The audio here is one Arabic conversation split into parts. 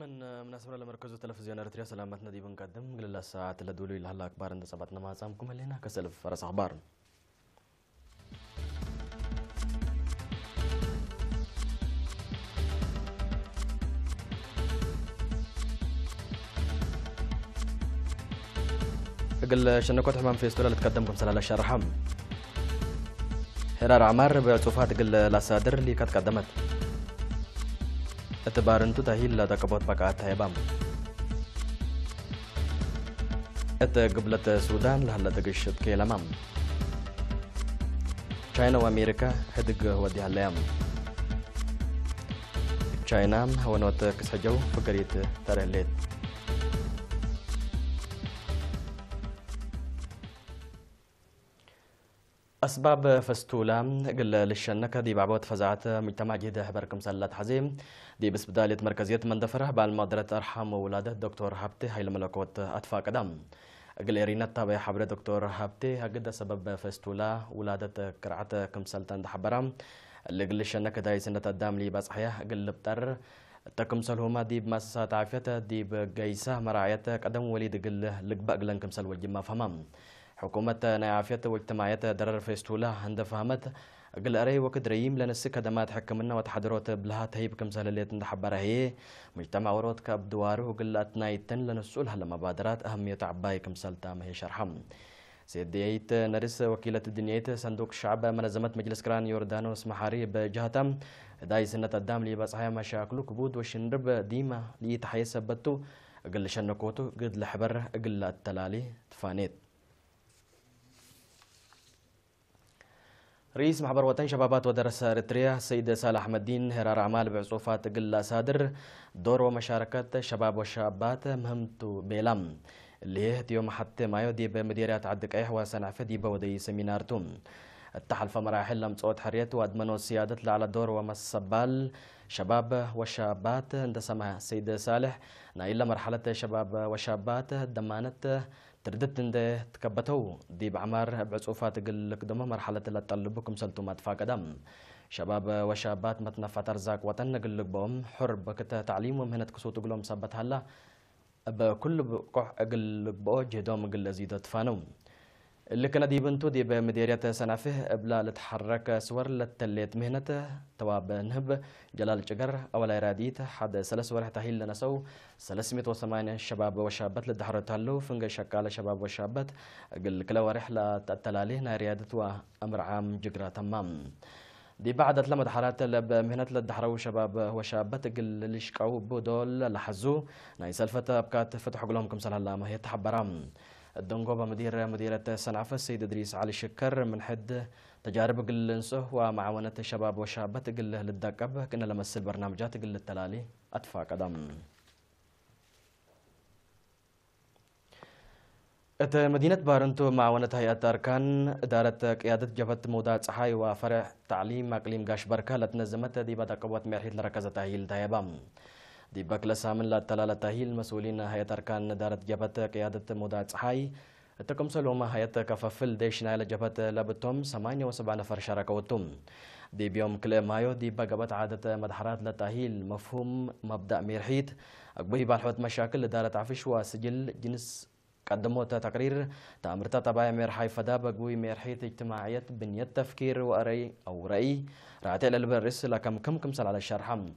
من مناسبة لمركز التلفزيون الأريتريا سلامتنا دي بنقدم قبل الساعات اللي دولي لهلا أخبار عند سبعتنا مع سامكم اللي هنا كسلف فرس أخبار. قل شنكوت حمام في استولا اللي تقدمكم سلالة الشرحم. حرار عمار بعصوفات قل الأسادر اللي قدمت. اتبارنتو تهيل لدكبوت بقات هيبام. قبلة السودان لهلا دقش كيلمام. تشاينا وأمريكا هدق ودي هاليام. تشاينا هو نوت كسجو فقريت ترهليت. أسباب فستولا قل للشنكة دي بعبوت فزعت مجتمع جديد حبركم سلات حزيم دي بس بداية مركزية مندفرة بالمقدرة أرحام وولادة دكتور حبتي هاي الملكوت أطفاء قدم قل إرينا تابع حبر دكتور حبتي هقد سبب فستولا ولادة كرعة كمسلتان دحبرام اللي قل الشنكة داي سنة الدام لي بس حياه قل بتر تكمسل هما دي بمساسات عافية دي بقيسة مراعية قدم وليد قل لقبق لن كمسل والجمع فهمام حكومة نعافية واجتماعية درر فيستولا عند فهمت قل أري وقت ريم لنسك خدمات حكمنا وتحضرات بلها تهيب كمسال اللي تندحبرها هي مجتمع ورود كاب دواره وقل أتنايتن لنسؤولها لمبادرات أهمية عباي كمسال تام هي شرحم سيديت نرس وكيلة الدنيا صندوق الشعب منظمة مجلس كران يوردانوس محاري بجهتم داي سنة الدام لي بصحيح مشاكل كبود وشنرب ديما لي تحيي سبتو قل شنكوتو قد لحبر قل التلالي تفانيت رئيس محبر وطن شبابات ودرس اريتريا السيد صالح احمد الدين هرار اعمال بعصوفات قل سادر دور ومشاركة شباب والشابات مهمته بيلم اللي هي يوم حتى مايو دي بمديريات عدك ايح وسنعفة دي بودي سمينارتم التحلف مراحل لمصوت حريت وادمنوا السيادة على الدور ومسبال شباب والشابات اندسمها السيد صالح نايل مرحلة شباب والشابات دمانت تردت عند تكبتو دي بعمار بعصوفات قل قدمه مرحلة اللي تطلبكم سلتو ما تفاقدم شباب وشابات متنا فترزاك وطن قل بهم حر بكتا تعليمهم هنا تكسو تقولهم سبت هلا بكل بقع قل بقو جهدهم قل زيدو تفانو اللي كان دي بنتو دي بمديرية سنافه بلا لتحرك سور لتليت مهنته تواب نهب جلال الجقر أولا إراديت حد سلس ورح تهيل لنسو 308 شباب وشابات لدحرة هلو فنق شكال شباب وشابات قل كلا ورح لتتلاليه ناريادة وأمر عام جقرة تمام دي بعد لما دحرات بمهنة للدحرة شباب وشابات قل لشكاو بودول لحزو ناي سلفة أبكات فتحوا لهم كمسال هلا ما هي تحبرام الدنقوبة مديرة سنعفة السيد إدريس علي شكر من حد تجارب قل نسه ومعاونة الشباب والشابات قل للدقب كنا لمسل برنامجات قل التلالي أدفع قدم مدينة بارنتو معاونة هيئة أركان إدارة قيادة جبهة مودات صحاي وفرع تعليم أقليم قاش بركة لتنظمت دي بدأ قوات مرحيل لركزة تهيل دايبام دي بكلا سامن لا تلالة تهيل مسؤولين هيئة أركان إدارة جبهة قيادة مودات صحاي تكم سلوما هيئة كفافل ديش نايل جبهة لابتهم 78 نفر شاركوتهم دي بيوم كل مايو دي بقبت عادة مدحرات لتهيل مفهوم مبدأ ميرحيت أقبه بالحوت مشاكل إدارة عفش وسجل جنس قدموا تقرير تأمرتا تبايا ميرحي فدا بقوي ميرحيت اجتماعية بنية تفكير وأري أو رأي رأتي البرس كم سل على الشرحم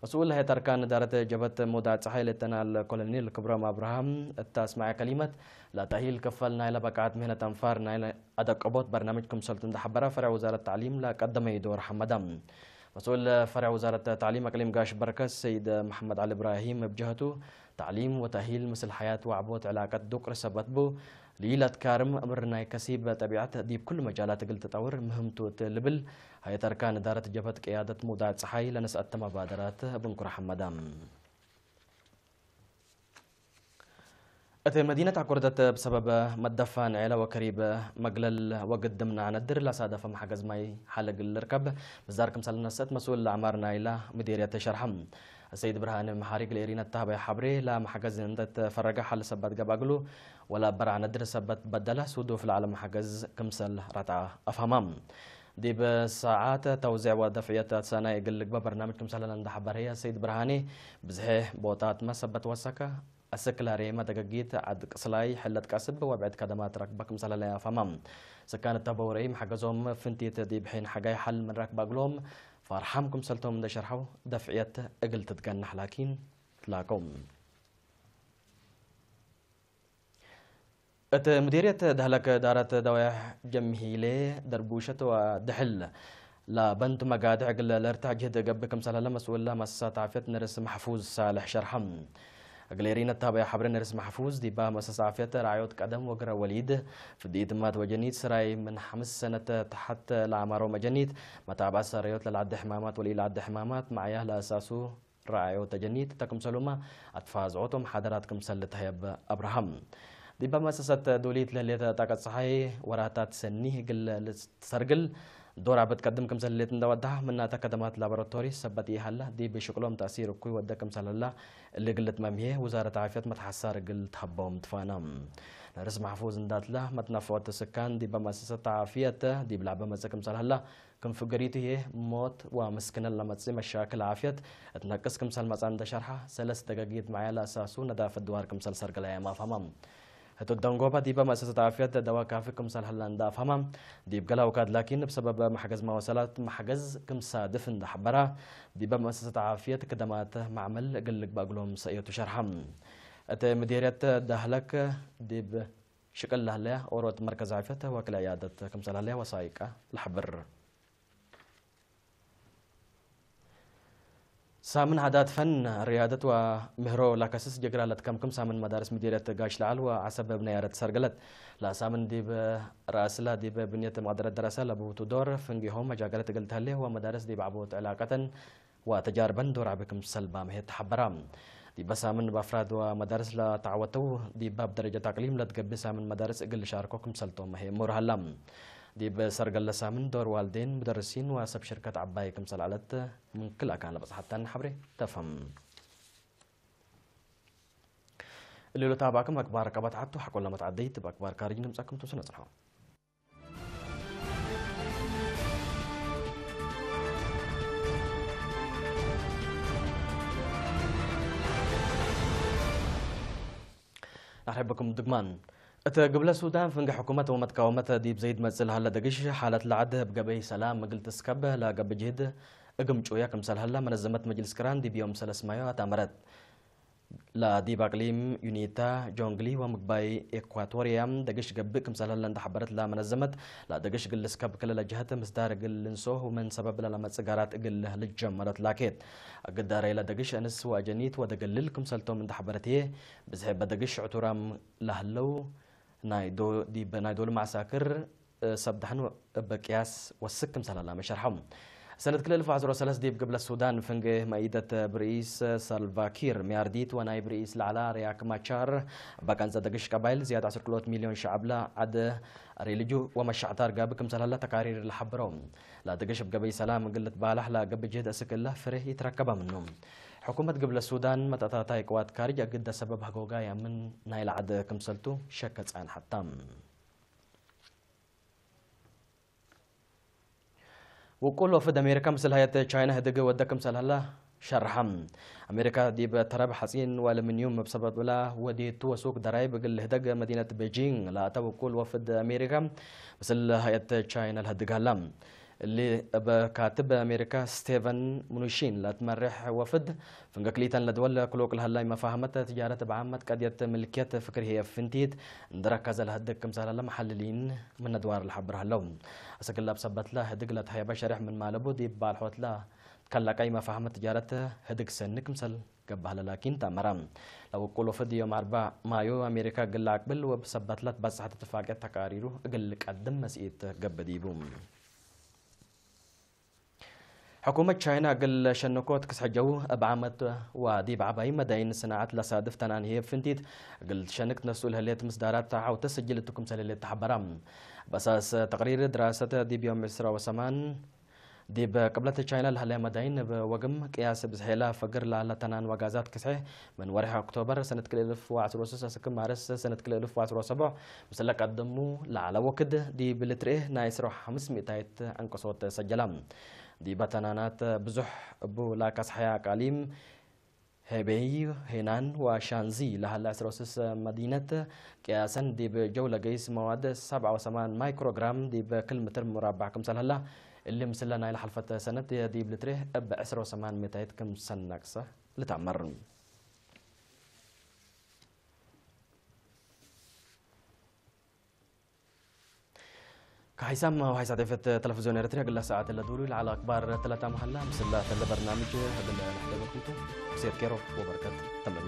مسؤول هيئة أركان إدارة جبهة مودات صحي لتنال كولونيل كبرام أبراهام التاسمع كلمة لا تهيل كفل نايلة بقعات مهنة أنفار نايلة أدق قبوت برنامجكم سلطن دحبرة فرع وزارة التعليم لا قدم يدور حمدام مسؤول فرع وزارة التعليم أقليم قاش بركة السيد محمد علي إبراهيم بجهته تعليم وتأهيل مثل حياة وعبوت علاقات دكر سبتبو ليلة كارم أمرنا كسيب تبعات دي بكل مجالات قلت تطور مهمته تلبل هيئة أركان إدارة جبهة قيادة مودات صحي لنسأت مبادرات بنكر حمدام مدينة عكردت بسبب مدفان عيلة وكريبة مقلل وقدمنا ندر لا صادف محجز ماي حلق الركب بزاركم سالنا ست مسؤول الأعمار نايلة مديرية شرحم السيد برهان محارق لإرينا التهبة حبري لا محجز ندت فرقة حل سبت قباقلو ولا برع ندر سبت بدله سودو في العالم محجز كمسل رتعة أفهمام دي بساعات توزيع ودفعية سنة يقلق برنامج كمسالة لندا حبرية سيد برهاني بزحيح بوطات ما سبت وسكة السكلاري ما دقيقيت عد قصلاي حلت كسب وبعد كدمات ركبة كمسالة لها فمام سكان التبوري محجزهم فنتي تدي بحين حجاي حل من ركبة قلوم فارحمكم سلتهم دا شرحوا دفعية اقل تتقنح لكن تلاقوم مديرية دهلك دارت دوايح جمهيلي دربوشة ودحل لا بنت مقادع قل لارتاع جهد قبكم سهلا مسؤول مسات عافية نرس محفوظ صالح شرحم قليرين التابع حبر نرس محفوظ دي با مساس عافية رعايوت قدم وقرا وليد في ديت مات وجنيد سراي من 5 سنة تحت العمارة ومجنيد متابعة سرايوت للعد حمامات ولي العد حمامات معياه لأساسه رعايوت جنيد تكم سلوما أتفازعوتم حضراتكم سلت هيب أبراهام دي بمؤسسة دوليت لليتا تاكت صحي وراتات سنيه قل سرقل دورة بتقدم كم سنة ليتن دودها منها تقدمات لابراتوري سبتي هلا دي بشكلهم تأثير كوي ودا كم سنة الله اللي قلت مميه وزارة عافية متحسار قلت حبهم تفانم نرس محفوظ ندات له متنفوت السكان دي بمؤسسة عافية دي بلعبة مسكم سنة هلا كم فقريته موت ومسكن لما تصير مشاكل عافية تنقص كم سنة مثلا ده شرحة 3 دقائق معي لأساسه ندافع الدوار كم سنة سرقل ما فهمم هتو الدنقوبة دي بمؤسسة عافية دواء كافي كم سال هلا ندا فهمم دي بقلا وكاد لكن بسبب محجز مواصلات محجز كم سادفن ده حبرة دي بمؤسسة عافية كدمات معمل قلق بقولهم سيوتو شرحم ات مديرية دهلك دي بشكل لهلا اوروت مركز عافية وكل عيادة كم سال هلا وصايقة الحبر سامن عادات فن ريادة ومهرو لاكاسس جقرالة كم سامن مدارس مديرية قاش العل وعسب بنيارة سرقلت لا سامن دي براسلا دي ببنية مقدرة دراسة لابو تدور فنجيهم مجاقلة قلتها له ومدارس دي بعبوت علاقة وتجاربا دور عبكم سلبا مهي تحبرام دي بسامن بافراد ومدارس لا تعوتو دي باب درجة تقليم لا تقبي سامن مدارس اقل شاركوكم سلتو مهي مرهلم دي بسرقل لسامن دور والدين مدرسين وسب شركة عباي كمسل علت من كل أكان بس حتى نحبري تفهم اللي لو تابعكم أكبر كبات عدتو حكوا لما تعديت بأكبر كارجين مساكم توسنا صنعوا أحبكم دقمان قبل السودان فنج حكومة ومتقاومة ديب زيد مزل هلا دقش حالة العده بقبي سلام مقلت سكبه لا قب جهد اقم شوية كمسال هلا منظمة مجلس كران دي بيوم 3 مايو اتمرت لا ديب اقليم يونيتا جونغلي ومقباي اكواتوريام دقش قب كمسال هلا حبرت لا منظمة لا دقش قل سكب كل الجهات مصدار قل نسوه ومن سبب لما سيجارات قل للجمرت لاكيت قدار الى دقش انس واجنيت ودقلل كمسالتو من حبرتيه بزحب دقش عتورام لهلو نايدو دي بنايدو المعساكر سبدحن بقياس وسكم سلالا مشرحم سنة كل 2013 ديب قبل السودان فنجه مائدة برئيس سالفاكير ميارديت ونايب رئيس العلا رياك ماتشار بكان زدقش قبائل زيادة 10 مليون شعب لا عد ريليجو ومشعتار قابكم سلالا تقارير الحبروم لا دقش بقبي سلام قلت بالح لا قبل جهد اسكله فريه يتركبها منهم حكومة قبل السودان متأتاي قوات كارجة قد سبب حقوقايا من نايل عد كمسلتو شكت عن حتام وكل وفد أمريكا مثل هيئة تشاينا هدق ودك مثل هلا شرحم أمريكا دي بتراب حصين والمنيوم بسبب لا ودي تو سوق درايب قل هدق مدينة بيجين لا تو كل وفد أمريكا مثل هيئة تشاينا الهدق هلام اللي بكاتب أمريكا ستيفن منوشين لا تمرح وفد فنقليتا لدول كلوك الهلاي مفاهمة تجارة بعامة قضية ملكية فكر هي فنتيت ندركز لهدك كمثال هلا محللين من ادوار الحبر هلون اسكن لا بسبت لا هدق لا تحيا بشرح من مالبو دي بالحوت لا كلا كاي مفاهمة تجارة هدق سنك مثل قبل لكن تمرم لو كل فدي يوم 4 مايو أمريكا قل أقبل وبسبت لا بس حتى اتفاقات تقاريره قل قدم مسئيت قبل ديبوم حكومة تشاينا قل شنكوت كسح جو بعامة وديب عباي مداين صناعات لصادف تنان هي فنتيت قل شنك نسول هليت مصدارات تاعو تسجلتكم سليلة تحبرام بساس تقرير دراسة ديب يوم 10 وسمان دي بقبلة تشاينا الهلا مدين بوجم قياس بزحيلة فجر لتنان وغازات كسح من ورح أكتوبر سنة كل 1016 سكم مارس سنة كل 1017 مسلا قدموا لعلى وكد دي بلتريه نايسرو 500 أنقصوت سجلام دي بتنانات بزح بو لا كسحيا قاليم هبي هنان وشانزي لهلا سروسس مدينة قياسا دي بجولة قيس مواد 7 مايكروغرام دي بكل متر مربع كم هلا اللي مسلا نايل حلفة سنة دي بلتريه ب 10 كم سنة ناقصة لتعمر كحيسام وحيسات في التلفزيون الريتريا قلنا ساعات اللي دوري على أخبار 3 محلة مسلا في البرنامج هذا اللي نحن بكتو سيد كيرو وبركات تمام